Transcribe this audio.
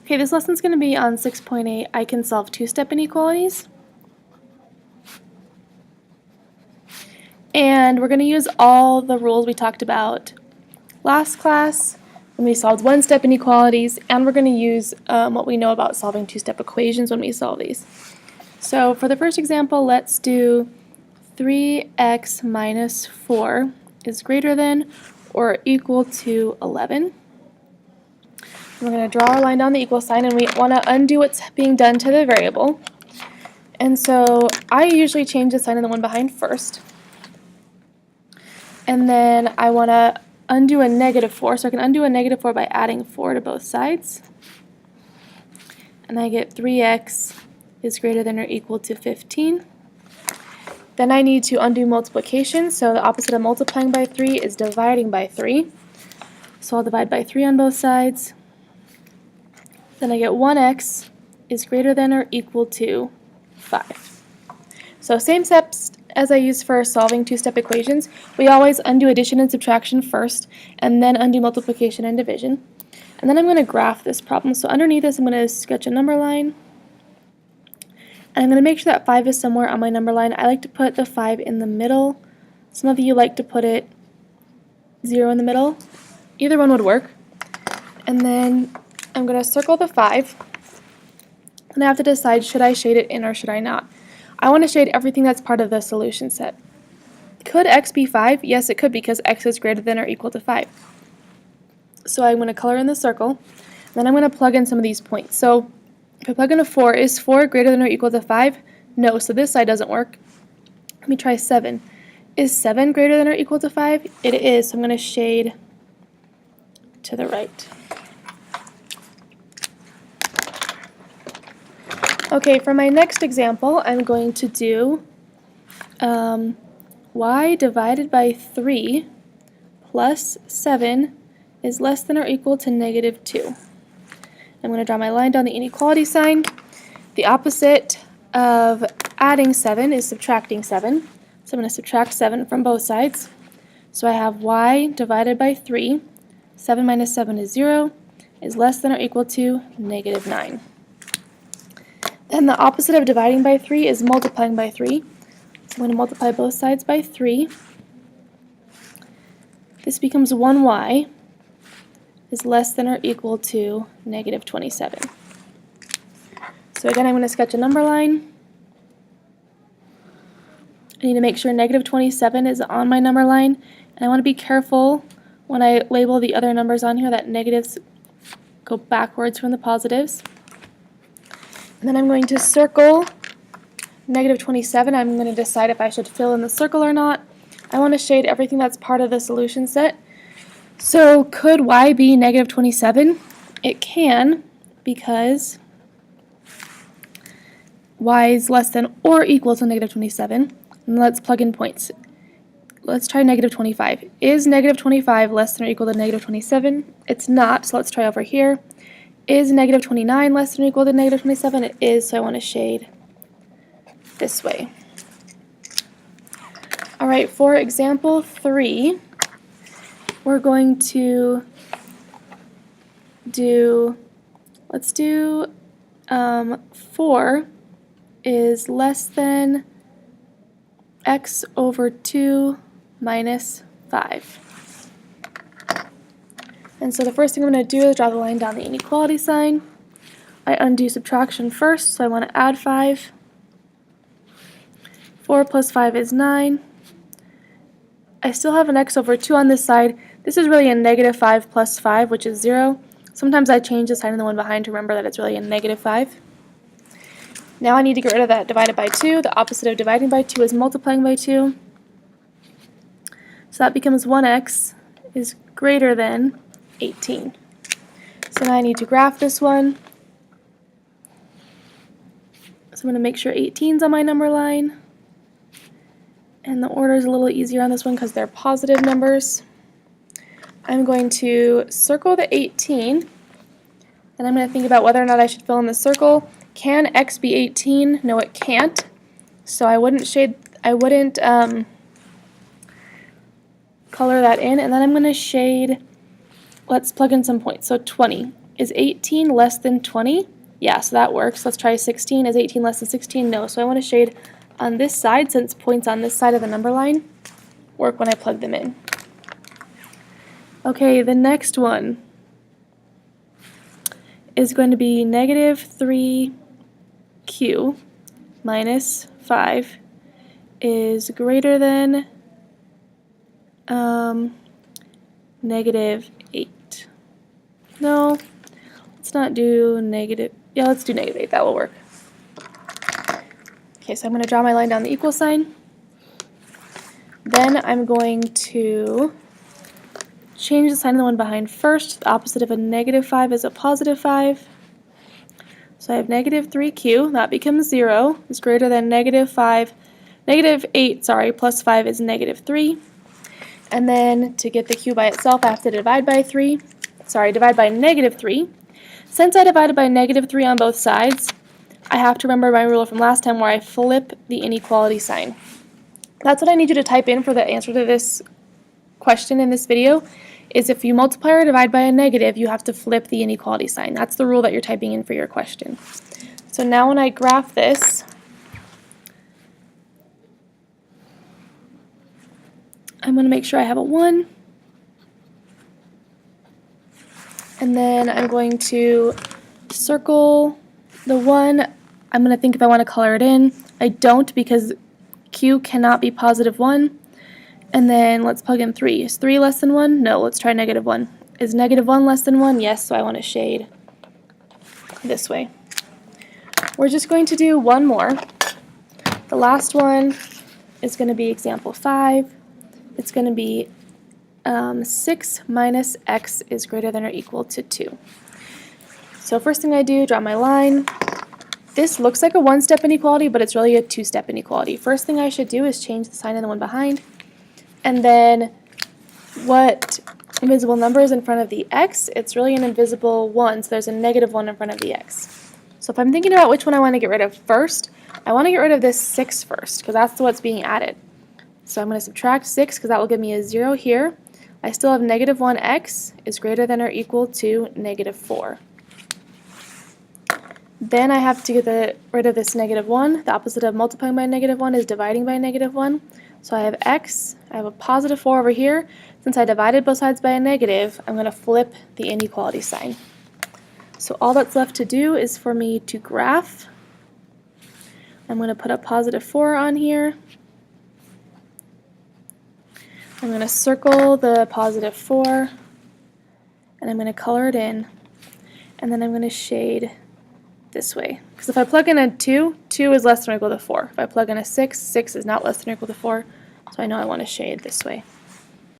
Okay, this lesson's going to be on 6.8, I can solve two-step inequalities. And we're going to use all the rules we talked about last class when we solved one-step inequalities, and we're going to use what we know about solving two-step equations when we solve these. So for the first example, let's do 3x minus 4 is greater than or equal to 11. We're going to draw our line down the equal sign, and we want to undo what's being done to the variable. And so I usually change the sign of the one behind first. And then I want to undo a negative 4, so I can undo a negative 4 by adding 4 to both sides. And I get 3x is greater than or equal to 15. Then I need to undo multiplication, so the opposite of multiplying by 3 is dividing by 3. So I'll divide by 3 on both sides. Then I get 1x is greater than or equal to 5. So same steps as I use for solving two-step equations. We always undo addition and subtraction first, and then undo multiplication and division. And then I'm going to graph this problem. So underneath this, I'm going to sketch a number line. And I'm going to make sure that 5 is somewhere on my number line. I like to put the 5 in the middle. Some of you like to put it 0 in the middle. Either one would work. And then I'm going to circle the 5. And I have to decide, should I shade it in or should I not? I want to shade everything that's part of the solution set. Could x be 5? Yes, it could, because x is greater than or equal to 5. So I'm going to color in the circle. Then I'm going to plug in some of these points. So if I plug in a 4, is 4 greater than or equal to 5? No, so this side doesn't work. Let me try 7. Is 7 greater than or equal to 5? It is, so I'm going to shade to the right. Okay, for my next example, I'm going to do y divided by 3 plus 7 is less than or equal to negative 2. I'm going to draw my line down the inequality sign. The opposite of adding 7 is subtracting 7. So I'm going to subtract 7 from both sides. So I have y divided by 3, 7 minus 7 is 0, is less than or equal to negative 9. Then the opposite of dividing by 3 is multiplying by 3. So I'm going to multiply both sides by 3. This becomes 1y is less than or equal to negative 27. So again, I'm going to sketch a number line. I need to make sure negative 27 is on my number line, and I want to be careful when I label the other numbers on here that negatives go backwards from the positives. And then I'm going to circle negative 27. I'm going to decide if I should fill in the circle or not. I want to shade everything that's part of the solution set. So could y be negative 27? It can, because y is less than or equal to negative 27. And let's plug in points. Let's try negative 25. Is negative 25 less than or equal to negative 27? It's not, so let's try over here. Is negative 29 less than or equal to negative 27? It is, so I want to shade this way. Alright, for example 3, we're going to do, let's do 4 is less than x over 2 minus 5. And so the first thing I'm going to do is draw the line down the inequality sign. I undo subtraction first, so I want to add 5. 4 plus 5 is 9. I still have an x over 2 on this side. This is really a negative 5 plus 5, which is 0. Sometimes I change the sign of the one behind to remember that it's really a negative 5. Now I need to get rid of that divided by 2. The opposite of dividing by 2 is multiplying by 2. So that becomes 1x is greater than 18. So now I need to graph this one. So I'm going to make sure 18 is on my number line. And the order is a little easier on this one because they're positive numbers. I'm going to circle the 18, and I'm going to think about whether or not I should fill in the circle. Can x be 18? No, it can't. So I wouldn't color that in, and then I'm going to shade, let's plug in some points. So 20. Is 18 less than 20? Yeah, so that works. Let's try 16. Is 18 less than 16? No. So I want to shade on this side, since points on this side of the number line work when I plug them in. Okay, the next one is going to be negative 3q minus 5 is greater than negative 8. No, let's not do negative. Yeah, let's do negative 8. That will work. Okay, so I'm going to draw my line down the equal sign. Then I'm going to change the sign of the one behind first. The opposite of a negative 5 is a positive 5. So I have negative 3q, that becomes 0, is greater than negative 8, plus 5 is negative 3. And then to get the q by itself, I have to divide by negative 3. Since I divided by negative 3 on both sides, I have to remember my rule from last time where I flip the inequality sign. That's what I need you to type in for the answer to this question in this video, is if you multiply or divide by a negative, you have to flip the inequality sign. That's the rule that you're typing in for your question. So now when I graph this, I'm going to make sure I have a 1. And then I'm going to circle the 1. I'm going to think if I want to color it in. I don't, because q cannot be positive 1. And then let's plug in 3. Is 3 less than 1? No, let's try negative 1. Is negative 1 less than 1? Yes, so I want to shade this way. We're just going to do one more. The last one is going to be example 5. It's going to be 6 minus x is greater than or equal to 2. So first thing I do, draw my line. This looks like a one-step inequality, but it's really a two-step inequality. First thing I should do is change the sign of the one behind. And then what invisible number is in front of the x? It's really an invisible 1, so there's a negative 1 in front of the x. So if I'm thinking about which one I want to get rid of first, I want to get rid of this 6 first, because that's what's being added. So I'm going to subtract 6, because that will give me a 0 here. I still have negative 1x is greater than or equal to negative 4. Then I have to get rid of this negative 1. The opposite of multiplying by negative 1 is dividing by negative 1. So I have x, I have a positive 4 over here. Since I divided both sides by a negative, I'm going to flip the inequality sign. So all that's left to do is for me to graph. I'm going to put a positive 4 on here. I'm going to circle the positive 4, and I'm going to color it in, and then I'm going to shade this way. Because if I plug in a 2, 2 is less than or equal to 4. If I plug in a 6, 6 is not less than or equal to 4, so I know I want to shade this way.